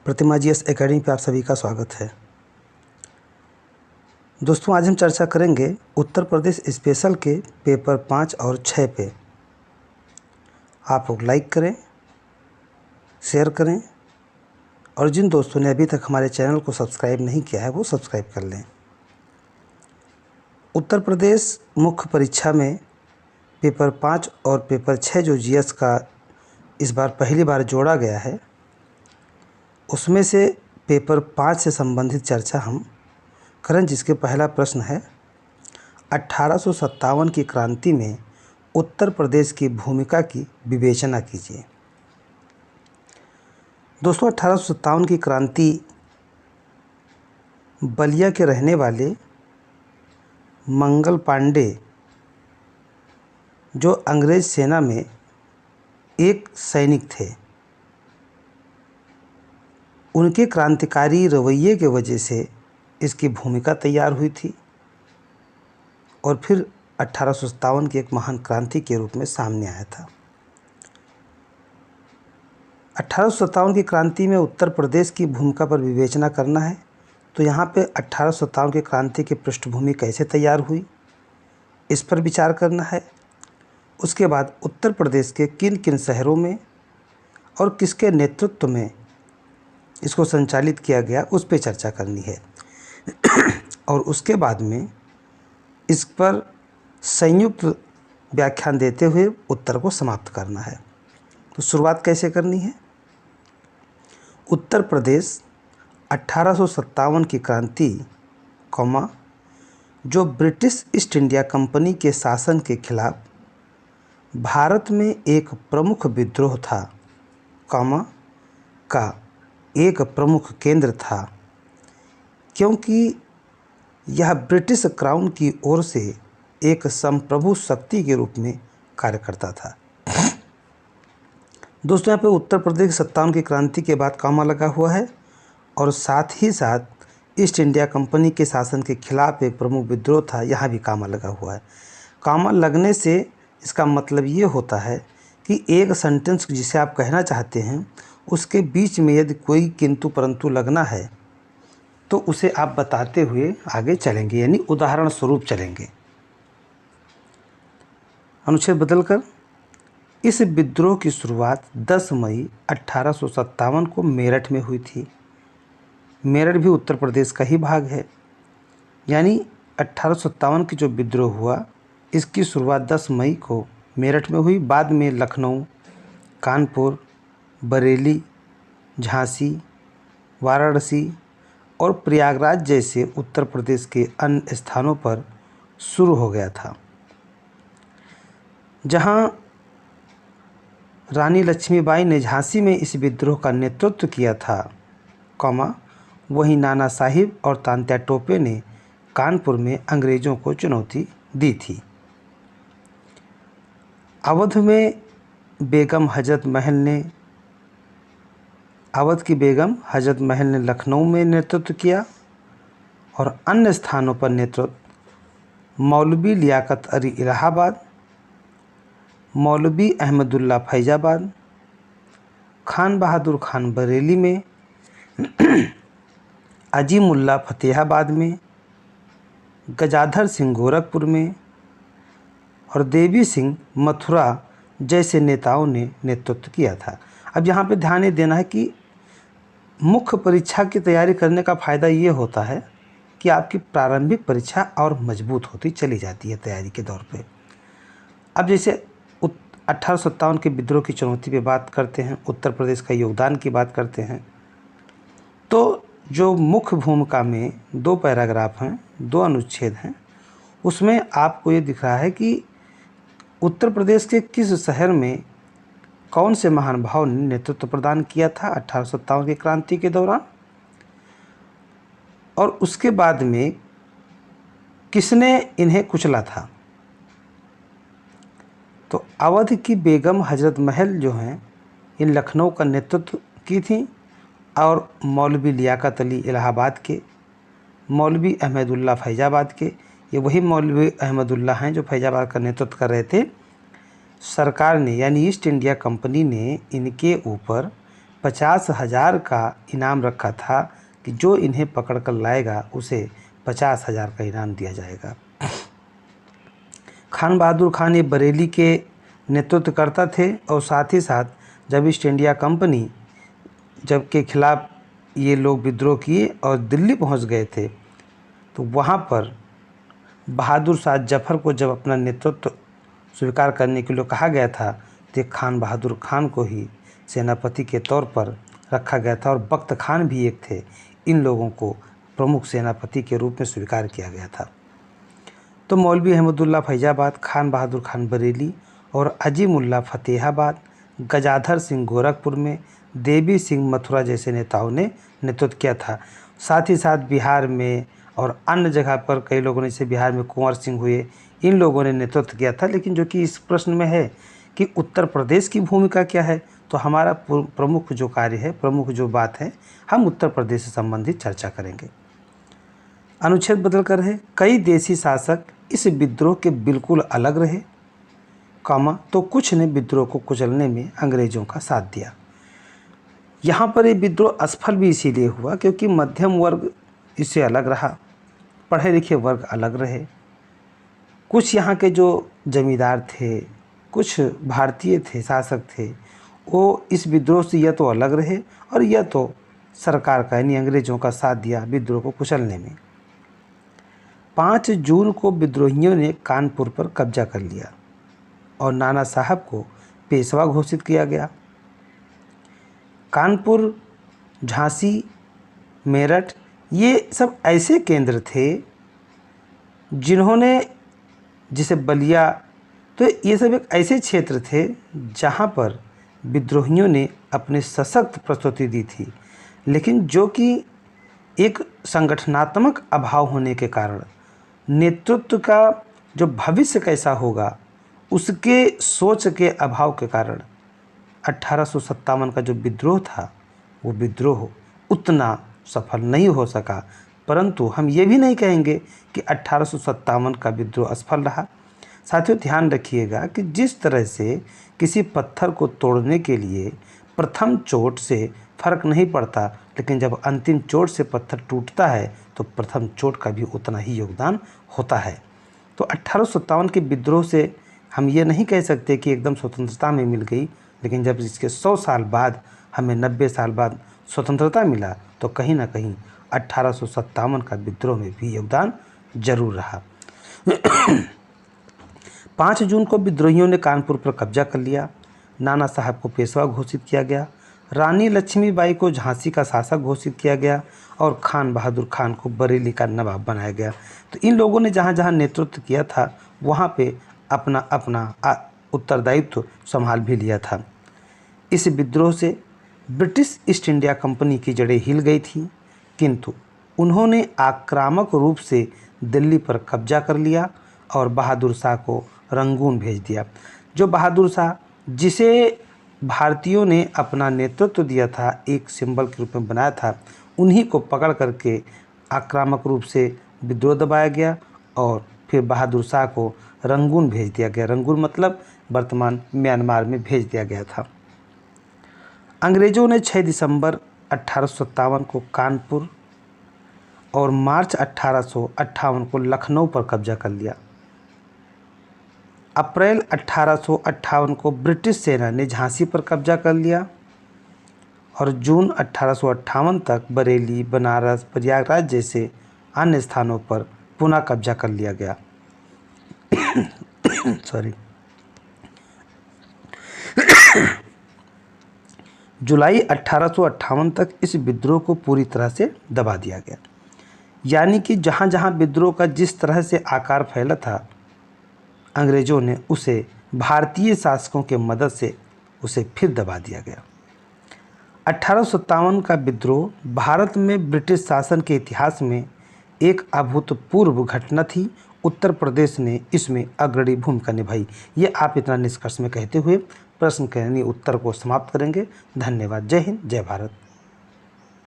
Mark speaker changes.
Speaker 1: प्रतिमा GS academy पे आप सभी का स्वागत है। दोस्तों, आज हम चर्चा करेंगे उत्तर प्रदेश स्पेशल के पेपर 5 और 6 पे। आप लोग लाइक करें, शेयर करें और जिन दोस्तों ने अभी तक हमारे चैनल को सब्सक्राइब नहीं किया है वो सब्सक्राइब कर लें। उत्तर प्रदेश मुख्य परीक्षा में पेपर 5 और पेपर 6 जो जीएस का इस बार पहली बार जोड़ा गया है, उसमें से पेपर 5 से संबंधित चर्चा हम करें, जिसके पहला प्रश्न है 1857 की क्रांति में उत्तर प्रदेश की भूमिका की विवेचना कीजिए। दोस्तों, 1857 की क्रांति बलिया के रहने वाले मंगल पांडे, जो अंग्रेज सेना में एक सैनिक थे, उनके क्रांतिकारी रवैये के वजह से इसकी भूमिका तैयार हुई थी और फिर 1857 की एक महान क्रांति के रूप में सामने आया था। 1857 की क्रांति में उत्तर प्रदेश की भूमिका पर विवेचना करना है, तो यहाँ पे 1857 की क्रांति की पृष्ठभूमि कैसे तैयार हुई, इस पर विचार करना है। उसके बाद उत्तर प्रदेश के किन किन शहरों में और किसके नेतृत्व में इसको संचालित किया गया, उस पर चर्चा करनी है और उसके बाद में इस पर संयुक्त व्याख्यान देते हुए उत्तर को समाप्त करना है। तो शुरुआत कैसे करनी है? उत्तर प्रदेश 1857 की क्रांति, जो ब्रिटिश ईस्ट इंडिया कंपनी के शासन के खिलाफ भारत में एक प्रमुख विद्रोह था, का एक प्रमुख केंद्र था, क्योंकि यह ब्रिटिश क्राउन की ओर से एक संप्रभु शक्ति के रूप में कार्य करता था। दोस्तों, यहाँ पे उत्तर प्रदेश 57 की क्रांति के बाद कॉमा लगा हुआ है और साथ ही साथ ईस्ट इंडिया कंपनी के शासन के खिलाफ एक प्रमुख विद्रोह था, यहाँ भी कॉमा लगा हुआ है। कॉमा लगने से इसका मतलब ये होता है कि एक सेंटेंस जिसे आप कहना चाहते हैं उसके बीच में यदि कोई किंतु परंतु लगना है तो उसे आप बताते हुए आगे चलेंगे, यानी उदाहरण स्वरूप चलेंगे। अनुच्छेद बदलकर, इस विद्रोह की शुरुआत 10 मई 1857 को मेरठ में हुई थी। मेरठ भी उत्तर प्रदेश का ही भाग है, यानी 1857 की जो विद्रोह हुआ इसकी शुरुआत 10 मई को मेरठ में हुई। बाद में लखनऊ, कानपुर, बरेली, झांसी, वाराणसी और प्रयागराज जैसे उत्तर प्रदेश के अन्य स्थानों पर शुरू हो गया था। जहां रानी लक्ष्मीबाई ने झांसी में इस विद्रोह का नेतृत्व किया था, वहीं नाना साहिब और तात्या टोपे ने कानपुर में अंग्रेज़ों को चुनौती दी थी। अवध की बेगम हजरत महल ने लखनऊ में नेतृत्व किया और अन्य स्थानों पर नेतृत्व मौलवी लियाकत अली इलाहाबाद, मौलवी अहमदुल्ला फैजाबाद, खान बहादुर खान बरेली में, अजीमुल्ला फतेहाबाद में, गजाधर सिंह गोरखपुर में और देवी सिंह मथुरा जैसे नेताओं ने नेतृत्व किया था। अब यहाँ पे ध्यान ये देना है कि मुख्य परीक्षा की तैयारी करने का फ़ायदा ये होता है कि आपकी प्रारंभिक परीक्षा और मजबूत होती चली जाती है तैयारी के दौर पे। अब जैसे 1857 के विद्रोह की चुनौती पे बात करते हैं, उत्तर प्रदेश का योगदान की बात करते हैं, तो जो मुख्य भूमिका में 2 पैराग्राफ हैं, 2 अनुच्छेद हैं, उसमें आपको ये दिख रहा है कि उत्तर प्रदेश के किस शहर में कौन से महानुभाव ने नेतृत्व प्रदान किया था 1857 की क्रांति के दौरान, और उसके बाद में किसने इन्हें कुचला था। तो अवध की बेगम हजरत महल जो हैं, इन लखनऊ का नेतृत्व की थी और मौलवी लियाकत अली इलाहाबाद के, मौलवी अहमदुल्ला फैजाबाद के, ये वही मौलवी अहमदुल्ला हैं जो फैजाबाद का नेतृत्व कर रहे थे। सरकार ने यानी ईस्ट इंडिया कंपनी ने इनके ऊपर 50,000 का इनाम रखा था कि जो इन्हें पकड़ कर लाएगा उसे 50,000 का इनाम दिया जाएगा। खान बहादुर खान ये बरेली के नेतृत्व करता थे और साथ ही साथ जब ईस्ट इंडिया कंपनी जब के खिलाफ ये लोग विद्रोह किए और दिल्ली पहुंच गए थे तो वहां पर बहादुर शाह जफर को जब अपना नेतृत्व स्वीकार करने के लिए कहा गया था तो खान बहादुर खान को ही सेनापति के तौर पर रखा गया था और बख्त खान भी एक थे। इन लोगों को प्रमुख सेनापति के रूप में स्वीकार किया गया था। तो मौलवी अहमदुल्ला फैजाबाद, खान बहादुर खान बरेली और अजीमुल्ला फतेहाबाद, गजाधर सिंह गोरखपुर में, देवी सिंह मथुरा जैसे नेताओं ने नेतृत्व किया था। साथ ही साथ बिहार में और अन्य जगह पर कई लोगों ने, जैसे बिहार में कुंवर सिंह हुए, इन लोगों ने नेतृत्व किया था। लेकिन जो कि इस प्रश्न में है कि उत्तर प्रदेश की भूमिका क्या है, तो हमारा प्रमुख जो कार्य है, प्रमुख जो बात है, हम उत्तर प्रदेश से संबंधित चर्चा करेंगे। अनुच्छेद बदल कर है, कई देशी शासक इस विद्रोह के बिल्कुल अलग रहे, तो कुछ ने विद्रोह को कुचलने में अंग्रेजों का साथ दिया। यहाँ पर ये विद्रोह असफल भी इसीलिए हुआ क्योंकि मध्यम वर्ग इससे अलग रहा, पढ़े लिखे वर्ग अलग रहे। कुछ यहाँ के जो जमींदार थे, कुछ भारतीय थे, शासक थे, वो इस विद्रोह से या तो अलग रहे और या तो सरकार का यानी अंग्रेजों का साथ दिया विद्रोह को कुचलने में। 5 जून को विद्रोहियों ने कानपुर पर कब्जा कर लिया और नाना साहब को पेशवा घोषित किया गया। कानपुर, झांसी, मेरठ ये सब ऐसे केंद्र थे जिन्होंने, जिसे बलिया, तो ये सब एक ऐसे क्षेत्र थे जहाँ पर विद्रोहियों ने अपनी सशक्त प्रस्तुति दी थी, लेकिन जो कि एक संगठनात्मक अभाव होने के कारण, नेतृत्व का जो भविष्य कैसा होगा उसके सोच के अभाव के कारण 1857 का जो विद्रोह था वो विद्रोह उतना सफल नहीं हो सका। परंतु हम ये भी नहीं कहेंगे कि 1857 का विद्रोह असफल रहा। साथियों ध्यान रखिएगा कि जिस तरह से किसी पत्थर को तोड़ने के लिए प्रथम चोट से फर्क नहीं पड़ता, लेकिन जब अंतिम चोट से पत्थर टूटता है तो प्रथम चोट का भी उतना ही योगदान होता है। तो 1857 के विद्रोह से हम ये नहीं कह सकते कि एकदम स्वतंत्रता में मिल गई, लेकिन जब इसके 100 साल बाद हमें 90 साल बाद स्वतंत्रता मिला तो कहीं ना कहीं 1857 का विद्रोह में भी योगदान जरूर रहा। 5 जून को विद्रोहियों ने कानपुर पर कब्जा कर लिया। नाना साहब को पेशवा घोषित किया गया, रानी लक्ष्मीबाई को झांसी का शासक घोषित किया गया और खान बहादुर खान को बरेली का नवाब बनाया गया। तो इन लोगों ने जहाँ जहाँ नेतृत्व किया था वहाँ पे अपना अपना उत्तरदायित्व संभाल भी लिया था। इस विद्रोह से ब्रिटिश ईस्ट इंडिया कंपनी की जड़ें हिल गई थीं, किंतु उन्होंने आक्रामक रूप से दिल्ली पर कब्जा कर लिया और बहादुर शाह को रंगून भेज दिया। जो बहादुर शाह, जिसे भारतीयों ने अपना नेतृत्व दिया था, एक सिंबल के रूप में बनाया था, उन्हीं को पकड़ करके आक्रामक रूप से विद्रोह दबाया गया और फिर बहादुर शाह को रंगून भेज दिया गया। रंगून मतलब वर्तमान म्यांमार में भेज दिया गया था। अंग्रेज़ों ने 6 दिसंबर 1857 को कानपुर और मार्च 1858 को लखनऊ पर कब्जा कर लिया। अप्रैल 1858 को ब्रिटिश सेना ने झांसी पर कब्जा कर लिया और जून 1858 तक बरेली, बनारस, प्रयागराज जैसे अन्य स्थानों पर पुनः कब्जा कर लिया गया। जुलाई 1858 तक इस विद्रोह को पूरी तरह से दबा दिया गया। यानी कि जहाँ जहाँ विद्रोह का जिस तरह से आकार फैला था, अंग्रेज़ों ने उसे भारतीय शासकों के मदद से उसे फिर दबा दिया गया। 1857 का विद्रोह भारत में ब्रिटिश शासन के इतिहास में एक अभूतपूर्व घटना थी। उत्तर प्रदेश ने इसमें अग्रणी भूमिका निभाई। ये आप इतना निष्कर्ष में कहते हुए प्रश्न के उत्तर को समाप्त करेंगे। धन्यवाद। जय हिंद, जय भारत।